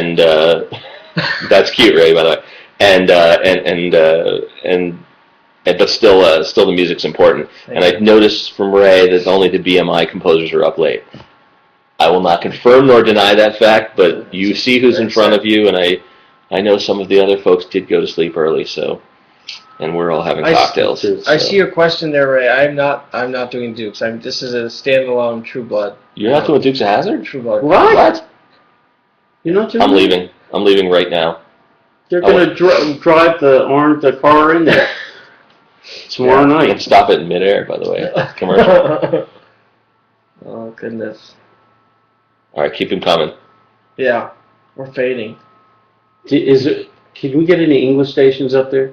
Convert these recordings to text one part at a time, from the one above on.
and that's cute, Ray, by the way. But still the music's important. And I noticed from Ray that only the BMI composers are up late. I will not confirm nor deny that fact, but you see who's in front of you, and I know some of the other folks did go to sleep early, so, and we're all having cocktails. I see your question there, Ray. I'm not doing Dukes. This is a standalone True Blood. You're not doing Dukes of Hazzard? True Blood. What? You're not doing I'm leaving. I'm leaving right now. They're going to drive the car in there tomorrow night. You can stop it in midair, by the way. Commercial. Oh, goodness. All right, keep him coming. Yeah, we're fading. Can we get any English stations up there?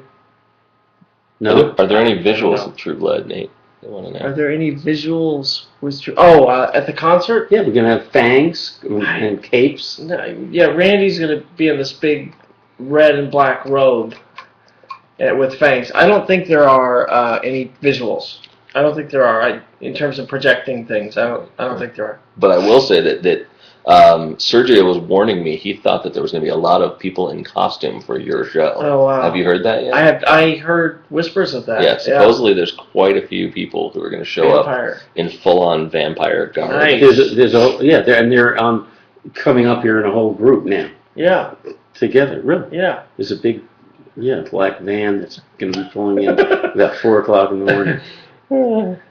No. Are there any visuals of True Blood, Nate? They want to know. Are there any visuals with True? Oh, at the concert? Yeah, we're gonna have fangs and capes. No, yeah, Randy's gonna be in this big red and black robe with fangs. I don't think there are any visuals. I don't think there are. In terms of projecting things, I don't think there are. But I will say that Sergio was warning me. He thought that there was going to be a lot of people in costume for your show. Oh, wow. Have you heard that yet? I heard whispers of that. Yeah, supposedly there's quite a few people who are going to show up in full-on vampire garb. Nice. They're coming up here in a whole group now. Yeah. Together, really. Yeah. There's a big, black van that's going to be pulling in about 4 o'clock in the morning.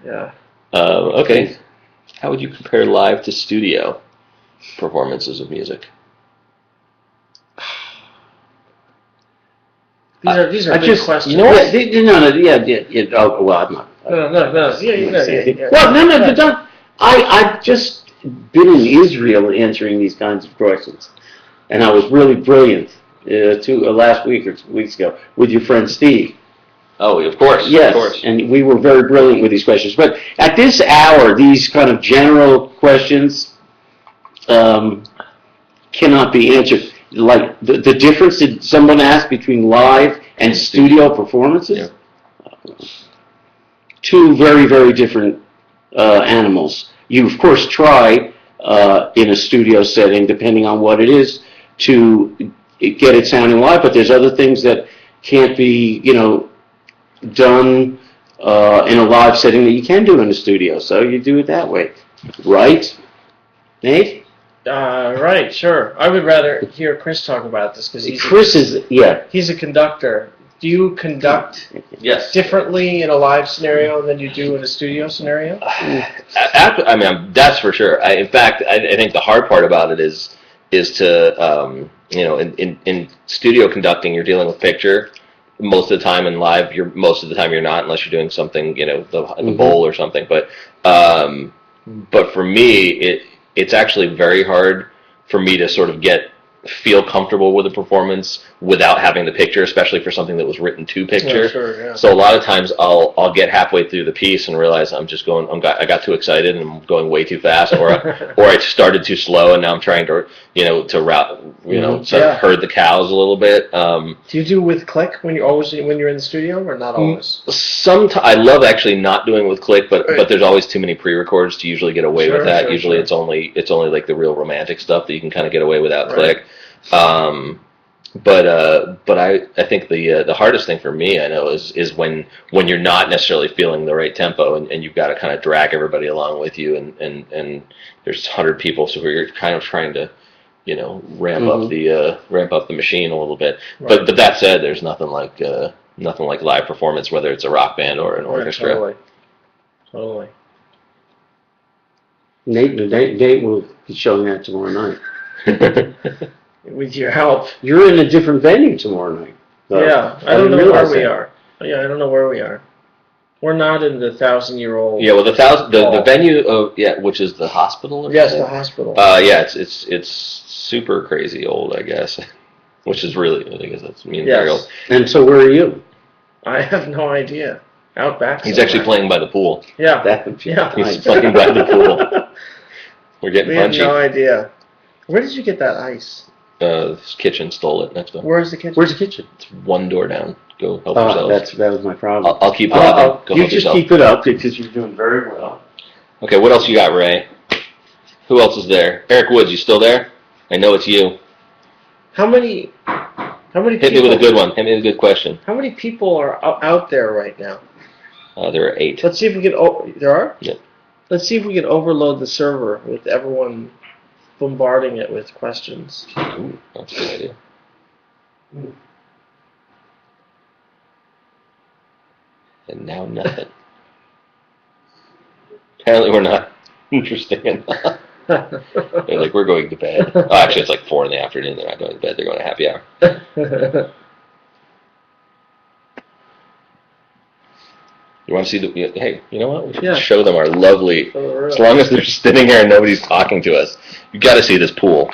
Yeah. Okay. How would you compare live to studio performances of music? These are big questions. You know what? I'm not. No. Yeah. Well, no. I've just been in Israel answering these kinds of questions, and I was really brilliant last week or 2 weeks ago with your friend Steve. Oh, of course. Yes, of course. And we were very brilliant with these questions. But at this hour, these kind of general questions cannot be answered. Like the difference that someone asked between live and studio performances? Yeah. Two very, very different animals. You, of course, try in a studio setting, depending on what it is, to get it sounding live, but there's other things that can't be, done in a live setting that you can do in a studio. So you do it that way. Right? Nate? Right, sure. I would rather hear Chris talk about this because he's a conductor. Do you conduct differently in a live scenario than you do in a studio scenario? I mean, that's for sure. In fact, I think the hard part about it is to in studio conducting, you're dealing with picture most of the time. In live, most of the time you're not, unless you're doing something, the bowl or something. But for me, it's actually very hard for me to sort of feel comfortable with a performance without having the picture, especially for something that was written to picture. Yeah, sure, yeah. So a lot of times I'll get halfway through the piece and realize I got too excited and I'm going way too fast, or I started too slow and now I'm trying to herd the cows a little bit. Do you do with click when you're in the studio, or not always? I love actually not doing with click, but there's always too many pre-records to usually get away with that. Usually it's only like the real romantic stuff that you can kind of get away without click. But I think the hardest thing for me, I know, is when you're not necessarily feeling the right tempo and you've got to kind of drag everybody along with you, and there's 100 people, so you're kind of trying to ramp up the machine a little bit. Right. But that said, there's nothing like live performance, whether it's a rock band or an orchestra. Totally. Nate will be showing that tomorrow night. With your help. You're in a different venue tomorrow night. Yeah, I don't know where we are. Yeah, I don't know where we are. We're not in the 1,000-year-old. Yeah, well, the venue which is the hospital. Yes, the hospital. It's super crazy old, I guess, which is really, I guess that's very old. And so, where are you? I have no idea. Out back. He's actually playing by the pool. Yeah. He's playing by the pool. We're getting punchy. We have no idea. Where did you get that ice? This kitchen stole it next door. Where's the kitchen? Where's the kitchen? It's one door down. Go help yourselves. That was my problem. I'll keep laughing. Go you help just yourself. keep it up because you're doing very well. Okay, what else you got, Ray? Who else is there? Eric Woods, you still there? I know it's you. How many Hit people? me with a good one. Hit me with a good question. How many people are out there right now? There are 8. Let's see if we can. There are. Yep. Let's see if we can overload the server with everyone bombarding it with questions. Ooh, that's a good idea. And now nothing. Apparently we're not interesting enough. They're like, we're going to bed. Oh, actually, it's like 4 in the afternoon. They're not going to bed. They're going to happy hour. You want to see the... Hey, you know what? We should show them our lovely... As long as they're sitting here and nobody's talking to us, you've got to see this pool.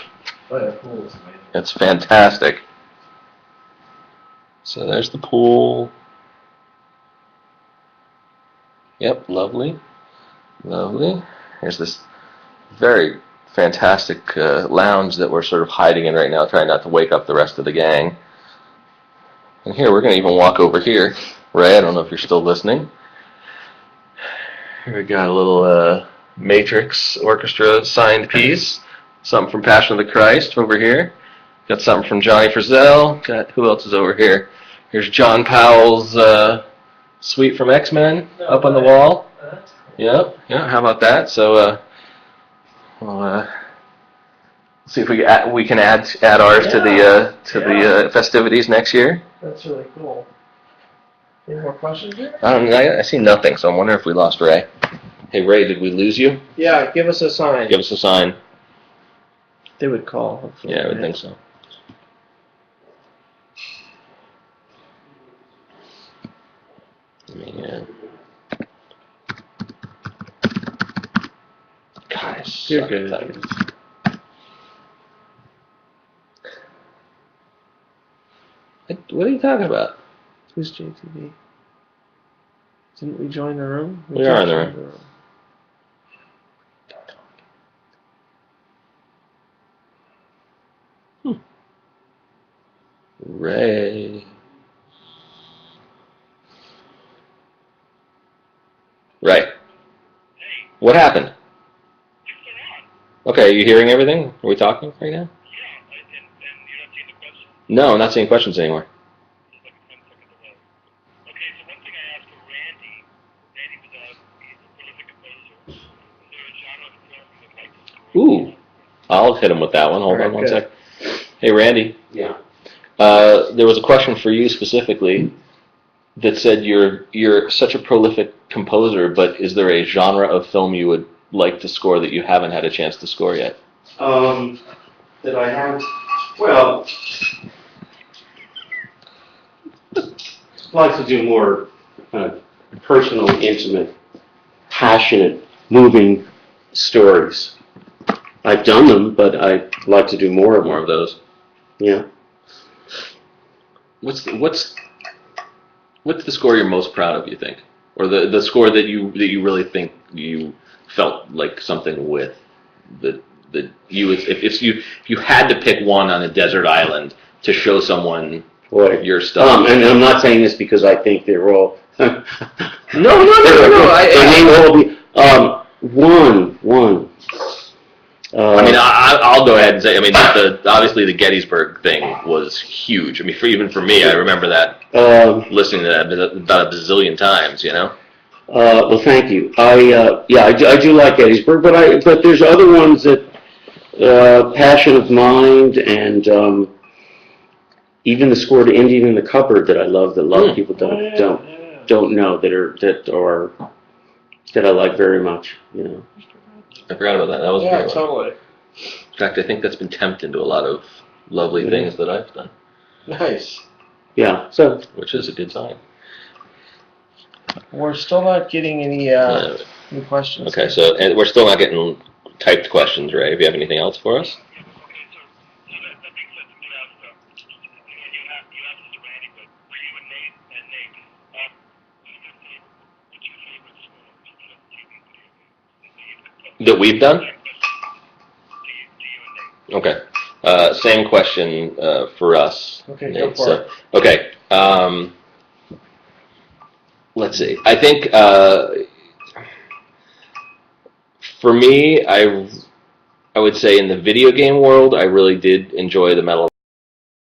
Oh, yeah, pool is amazing. It's fantastic. So there's the pool. Yep, lovely. Lovely. Here's this very fantastic lounge that we're sort of hiding in right now, trying not to wake up the rest of the gang. And here, we're going to even walk over here. Ray, I don't know if you're still listening. Here we got a little Matrix Orchestra signed piece. Something from Passion of the Christ over here. Got something from Johnny Frizzell. Got, who else is over here? Here's John Powell's suite from X-Men up on the wall. Yep, yeah, how about that? So, we'll see if we can add ours to the festivities next year. That's really cool. Any more questions here? I see nothing, so I'm wondering if we lost Ray. Hey, Ray, did we lose you? Yeah, give us a sign. Give us a sign. They would call. Hopefully. Yeah, I would think so. Yeah. God, You're good. What are you talking about? Who's JTV? Didn't we join the room? We are in the room. Ray. Right. Hey. What happened? You're still on. Okay, are you hearing everything? Are we talking right now? Yeah, and you're not seeing the question? No, I'm not seeing questions anymore. There's like a 10-second delay. Okay, so one thing I asked for Randy was he's a prolific composer. Is there a genre of film you would like to score? Ooh. I'll hit him with that one. Hold on one Okay. sec. Hey, Randy. Yeah. There was a question for you specifically that said you're such a prolific composer, but is there a genre of film you would like to score that you haven't had a chance to score yet? That I have, well, I'd like to do more personal, intimate, passionate, moving stories. I've done them, but I'd like to do more of them. More of those. Yeah. What's the score you're most proud of, you think? Or the score that you really think you felt like something with that you if you had to pick one on a desert island to show someone your stuff. And I'm not saying this because I think they're all No. they may all be one. I mean, I'll go ahead and say, I mean, obviously the Gettysburg thing was huge. I mean, even for me, I remember that, listening to that about a bazillion times, you know? Well, thank you. I do like Gettysburg, but there's other ones that, Passion of Mind and even the score to Indian in the Cupboard that I love, that a lot of people don't know that I like very much, you know. I forgot about that. That was a great one. Totally. In fact, I think that's been temped into a lot of lovely things that I've done. Nice. Yeah, so. Which is a good sign. We're still not getting any new questions. Okay, so and we're still not getting typed questions, Ray. If you have anything else for us? Okay, so that being said, you asked this to Randy, but for you and Nate, what's your favorite score to TV video game? That we've done? To you and Nate. Okay. Same question for us. Okay, Nate. go for it. Okay. Let's see. I think for me, I would say in the video game world, I really did enjoy the Medal of